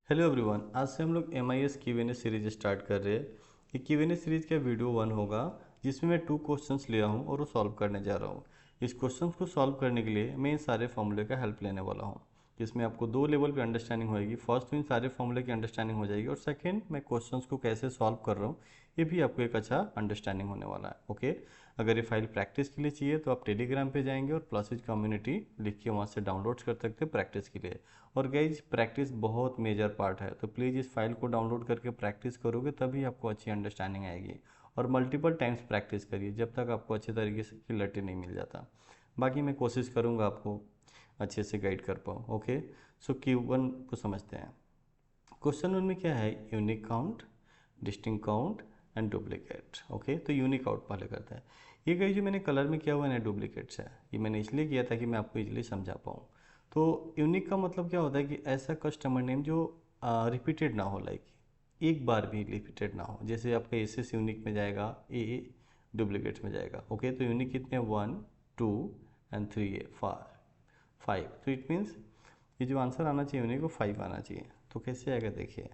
Hello everyone, आज से हम लोग MIS Q&A सीरीज स्टार्ट कर रहे हैं। ये Q&A सीरीज का वीडियो 1 होगा, जिसमें मैं 2 क्वेश्चंस लिया हूँ और वो सॉल्व करने जा रहा हूँ। इस क्वेश्चंस को सॉल्व करने के लिए मैं इन सारे फॉर्मूले का हेल्प लेने वाला हूँ, जिसमें आपको 2 लेवल पे अंडरस्टैंडिंग होगी। फर्स्ट तो इन सारे फॉर्मूले की अंडरस्टैंडिंग हो जाएगी, और सेकेंड मैं क्वेश्चंस को कैसे सॉल्व कर रहा हूँ ये भी आपको एक अच्छा अंडरस्टैंडिंग होने वाला है। ओके, अगर ये फाइल प्रैक्टिस के लिए चाहिए तो आप टेलीग्राम पे जाएंगे और प्लसिज कम्युनिटी लिख के वहाँ से डाउनलोड कर सकते हैं प्रैक्टिस के लिए। और गाइज, प्रैक्टिस बहुत मेजर पार्ट है, तो प्लीज़ इस फाइल को डाउनलोड करके प्रैक्टिस करोगे तभी आपको अच्छी अंडरस्टैंडिंग आएगी। और मल्टीपल टाइम्स प्रैक्टिस करिए जब तक आपको अच्छे तरीके से क्लैरिटी नहीं मिल जाता। बाकी मैं कोशिश करूँगा आपको अच्छे से गाइड कर पाऊँ। ओके, सो Q1 को समझते हैं। क्वेश्चन 1 में क्या है? Unique count, distinct count and duplicate. Okay, तो यूनिक काउंट पहले करते हैं। ये कहीं जो मैंने कलर में किया हुआ है ना, डुप्लीकेट्स है। ये मैंने इसलिए किया था कि मैं आपको इजीली समझा पाऊँ। तो यूनिक का मतलब क्या होता है कि ऐसा कस्टमर नेम जो रिपीटेड ना हो, लाइक एक बार भी रिपीटेड ना हो। जैसे आपका एस यूनिक में जाएगा, ए डुप्लीकेट्स में जाएगा। ओके, तो यूनिक कितने? 1 2 एंड 3 है, 5। तो इट मीन्स ये जो आंसर आना चाहिए यूनिक को 5 आना चाहिए। तो कैसे आएगा देखिए।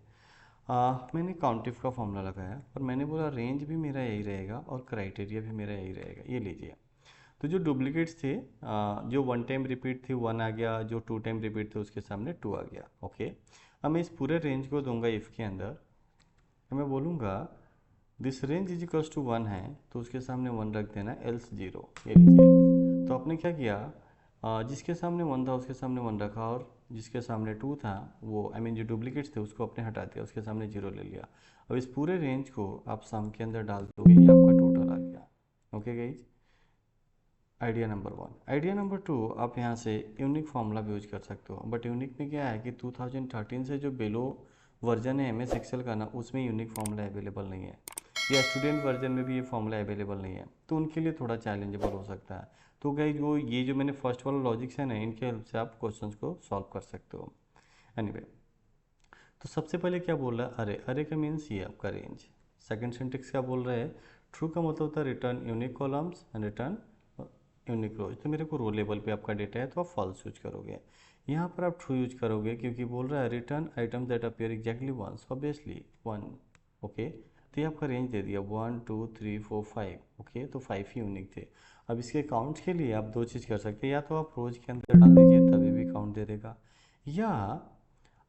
मैंने काउंटिव का फॉर्मूला लगाया और मैंने बोला रेंज भी मेरा यही रहेगा और क्राइटेरिया भी मेरा यही रहेगा। ये लीजिए। तो जो डुप्लीकेट्स थे, जो 1 टाइम रिपीट थी 1 आ गया, जो 2 टाइम रिपीट थे उसके सामने 2 आ गया। ओके, अब मैं इस पूरे रेंज को दूंगा इफ़ के अंदर। तो मैं बोलूँगा this range is equals to 1 है, तो उसके सामने 1 रख देना, एल्स 0। ये लीजिए। तो आपने क्या किया, जिसके सामने 1 था उसके सामने 1 रखा, और जिसके सामने 2 था, वो आई मीन जो डुप्लीकेट्स थे उसको आपने हटा दिया, उसके सामने 0 ले लिया। अब इस पूरे रेंज को आप सम के अंदर डाल दोगे, ये आपका टोटल आ गया। Okay guys, idea number 1। Idea number 2, आप यहाँ से यूनिक फार्मूला भी यूज कर सकते हो, बट यूनिक में क्या है कि 2013 से जो बेलो वर्जन है MS एक्सेल का ना, उसमें यूनिक फार्मूला अवेलेबल नहीं है, या स्टूडेंट वर्जन में भी ये फार्मूला अवेलेबल नहीं है, तो उनके लिए थोड़ा चैलेंजेबल हो सकता है। तो गाइज, वो ये जो मैंने फर्स्ट वाला लॉजिक्स है ना, इनके हेल्प से आप क्वेश्चंस को सॉल्व कर सकते हो। एनीवे, तो सबसे पहले क्या बोल रहा है? अरे, अरे का मीन्स ये आपका रेंज। सेकंड सिंटेक्स क्या बोल रहा है? ट्रू का मतलब होता है return unique columns and return unique rows. तो मेरे को रो लेवल पे आपका डेटा है तो आप फॉल्स यूज करोगे। यहाँ पर आप ट्रू यूज करोगे क्योंकि बोल रहा है return items that appear exactly once, obviously 1। Okay, तो ये आपका रेंज दे दिया 1 2 3 4 5। ओके, तो 5 ही यूनिक थे। अब इसके काउंट्स के लिए आप दो चीज़ कर सकते हैं, या तो आप रोज के अंदर डाल दीजिए तभी भी काउंट दे देगा, या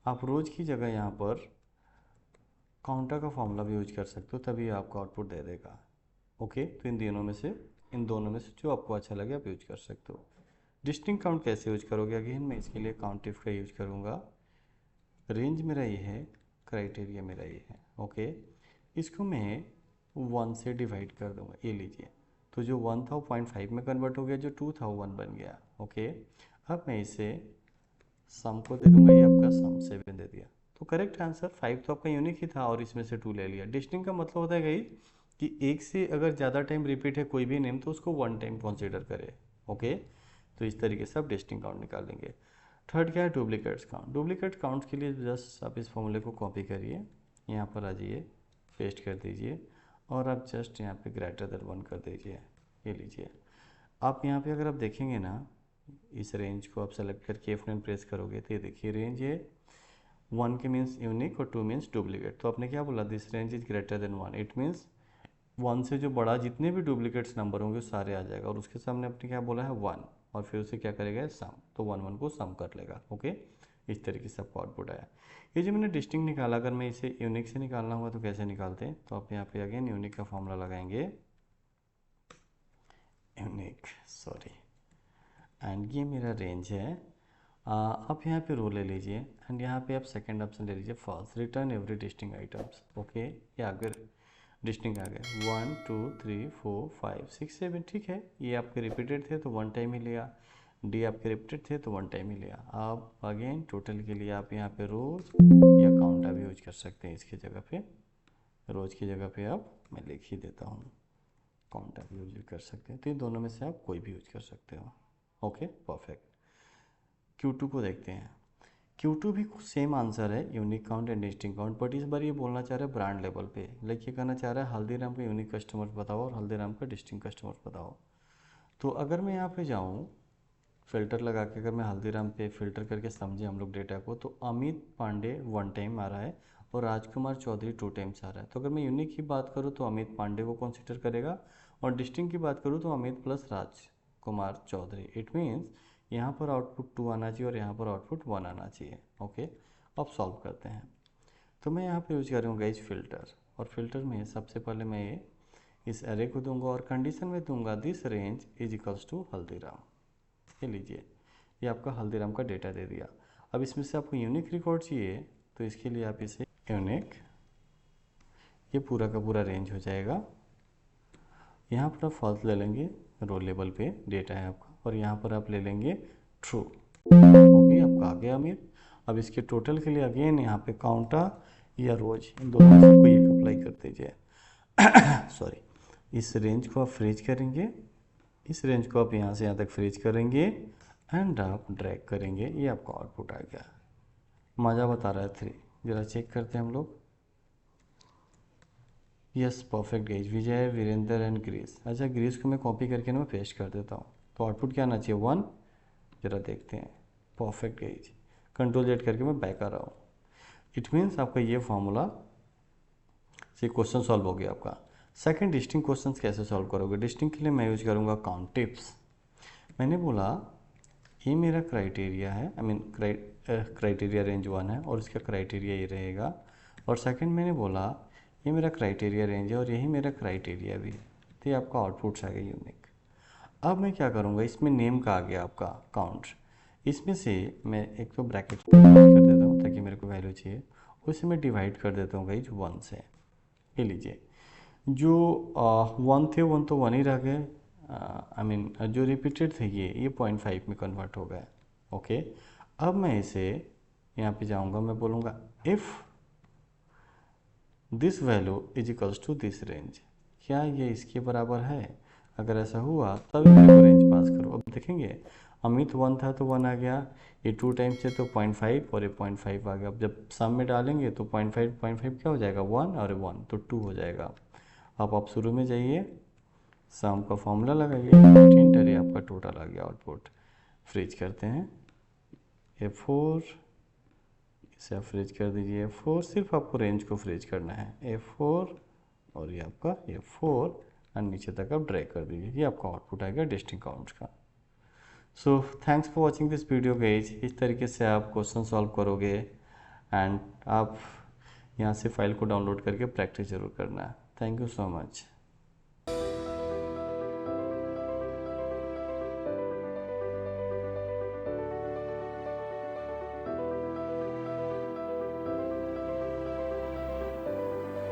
आप रोज की जगह यहाँ पर काउंटर का फॉर्मूला भी यूज कर सकते हो, तभी आपको आउटपुट दे देगा। ओके, तो इन दोनों में से जो आपको अच्छा लगे आप यूज कर सकते हो। डिस्टिंक्ट काउंट कैसे यूज करोगे? अगेन मैं इसके लिए काउंटिव का यूज करूँगा। रेंज मेरा ये है, क्राइटेरिया मेरा ये है। ओके, इसको मैं 1 से डिवाइड कर दूंगा। ये लीजिए, तो जो 1 था वो 0.5 में कन्वर्ट हो गया, जो 2 था वो 1 बन गया। ओके, अब मैं इसे सम को दे दूंगा, ये आपका सम 7 दे दिया। तो करेक्ट आंसर 5 तो आपका यूनिक ही था, और इसमें से 2 ले लिया। डिस्टिंक्ट का मतलब होता है गई कि एक से अगर ज़्यादा टाइम रिपीट है कोई भी नेम, तो उसको 1 टाइम कंसीडर करे। ओके, तो इस तरीके से आप डिस्टिंक्ट काउंट निकाल लेंगे। थर्ड क्या है? Duplicates count. डुप्लीकेट काउंट के लिए जस्ट आप इस फॉर्मूले को कॉपी करिए, यहाँ पर आ जाइए, पेस्ट कर दीजिए, और आप जस्ट यहाँ पे ग्रेटर देन 1 कर दीजिए। ये लीजिए। आप यहाँ पे अगर आप देखेंगे ना, इस रेंज को आप सेलेक्ट करके F9 प्रेस करोगे तो ये देखिए रेंज है। 1 के मीन्स यूनिक और 2 मीन्स डुप्लीकेट। तो आपने क्या बोला? This range is greater than 1। It means 1 से जो बड़ा जितने भी डुप्लीकेट्स नंबर होंगे सारे आ जाएगा, और उसके सामने आपने क्या बोला है? 1, और फिर उसे क्या करेगा? सम। तो 1 1 को सम कर लेगा। ओके, इस तरीके से आपको आउटपुट आया। ये जो मैंने डिस्टिंक्ट निकाला, अगर मैं इसे यूनिक से निकालना हुआ तो कैसे निकालते हैं? तो आप यहाँ पे अगेन यूनिक का फॉर्मूला लगाएंगे, यूनिक, सॉरी, एंड ये मेरा रेंज है। आप यहाँ पे रो ले लीजिए, एंड यहाँ पे आप सेकंड ऑप्शन ले लीजिए, false, return every distinct items. Okay, ये आगे डिस्टिंक्ट आ गए 1 2 3 4 5 6 7। ठीक है, ये आपके रिपीटेड थे तो 1 टाइम ही लिया। डी आपके रिपीटेड थे तो 1 टाइम ही लिया। आप अगेन टोटल के लिए आप यहाँ पे रोज या काउंटा भी यूज कर सकते हैं। इसकी जगह पे, रोज की जगह पे आप, मैं लिख ही देता हूँ, काउंटा भी यूज कर सकते हैं। तो इन दोनों में से आप कोई भी यूज कर सकते हो। Okay, perfect. Q2 को देखते हैं। Q2 भी सेम आंसर है, unique count and distinct count, but इस बार ये बोलना चाह रहा है ब्रांड लेवल पे। लाइक ये कहना चाह रहा है हल्दीराम का यूनिक कस्टमर्स बताओ और हल्दीराम का डिस्टिंक्ट कस्टमर्स बताओ। तो अगर मैं यहाँ पे जाऊँ फ़िल्टर लगा के अगर मैं हल्दीराम पे फ़िल्टर करके समझे हम लोग डेटा को, तो अमित पांडे 1 टाइम आ रहा है और राजकुमार चौधरी 2 टाइम्स आ रहा है। तो अगर मैं यूनिक की बात करूँ तो अमित पांडे को कंसिडर करेगा, और डिस्टिंक्ट की बात करूँ तो Amit plus Rajkumar Chaudhary. It means यहाँ पर आउटपुट 2 आना चाहिए और यहाँ पर आउटपुट 1 आना चाहिए। ओके, अब सॉल्व करते हैं। तो मैं यहाँ पे यूज कर रहा हूँ गाइज फ़िल्टर, और फिल्टर में सबसे पहले मैं ये इस एरे को दूंगा और कंडीशन में दूंगा this range is equals to Haldiram. ये लीजिए, ये आपका हल्दीराम का डेटा दे दिया। अब इसमें से आपको यूनिक रिकॉर्ड चाहिए, तो इसके लिए आप इसे यूनिक, ये पूरा का पूरा रेंज हो जाएगा। यहाँ पर आप फॉल्स ले लेंगे, रोल लेवल पे डेटा है आपका, और यहाँ पर आप ले लेंगे ट्रू। ओके, आपका आ गया अमीर। अब इसके टोटल के लिए अगेन यहाँ पे काउंटा या रोज, इन दोनों में से कोई एक अप्लाई कर दीजिए। सॉरी, इस रेंज को आप फ्रीज करेंगे, इस रेंज को आप यहाँ से यहाँ तक फ्रीज करेंगे एंड आप ड्रैग करेंगे। ये आपका आउटपुट आ गया। मज़ा बता रहा है 3, जरा चेक करते हैं हम लोग। Yes, perfect guys, Vijay, Virender and Greece. अच्छा, ग्रीस को मैं कॉपी करके ना मैं पेस्ट कर देता हूँ, तो आउटपुट क्या आना चाहिए 1। जरा देखते हैं, परफेक्ट गाइज। कंट्रोल जेड करके मैं बैक आ रहा हूँ। इट मीन्स आपका ये फॉर्मूला से क्वेश्चन सॉल्व हो गया आपका। सेकंड, डिस्टिंक्ट क्वेश्चंस कैसे सॉल्व करोगे? डिस्टिंक्ट के लिए मैं यूज करूँगा काउंट टिप्स। मैंने बोला ये मेरा क्राइटेरिया है, आई मीन क्राइटेरिया रेंज 1 है और इसका क्राइटेरिया ये रहेगा। और सेकंड मैंने बोला ये मेरा क्राइटेरिया रेंज है और यही मेरा क्राइटेरिया भी है। तो ये आपका आउटपुट्स आ गया यूनिक। अब मैं क्या करूँगा, इसमें नेम का आ गया आपका काउंट। इसमें से मैं एक तो ब्रैकेट कर देता हूँ ताकि मेरे को वैल्यू चाहिए, उसे मैं डिवाइड कर देता हूँ गाइज 1 से। ये लीजिए, जो 1 थे 1 तो 1 ही रह गए, आई मीन जो रिपीटेड थे ये 0.5 में कन्वर्ट हो गए। ओके, अब मैं इसे यहाँ पे जाऊँगा, मैं बोलूँगा if this value is equals to this range, क्या ये इसके बराबर है? अगर ऐसा हुआ तब मेरे को रेंज पास करो। अब देखेंगे, अमित 1 था तो 1 आ गया, ये 2 टाइम्स से तो 0.5 और ये 0.5 आ गया। अब जब सम में डालेंगे तो 0.5 क्या हो जाएगा 1 और 1 तो 2 हो जाएगा। अब आप शुरू में जाइए, सम का फॉर्मूला लगाइए, एंटर, ये आपका टोटल आ गया आउटपुट। फ्रीज करते हैं F4, इसे आप फ्रीज कर दीजिए F4, सिर्फ आपको रेंज को फ्रीज करना है F4 और ये आपका F4 और नीचे तक आप ड्रैग कर दीजिए। ये आपका आउटपुट आएगा डिस्टिंक्ट काउंट का। So thanks for watching this video guys. इस तरीके से आप क्वेश्चन सॉल्व करोगे एंड आप यहाँ से फाइल को डाउनलोड करके प्रैक्टिस जरूर करना है। Thank you so much.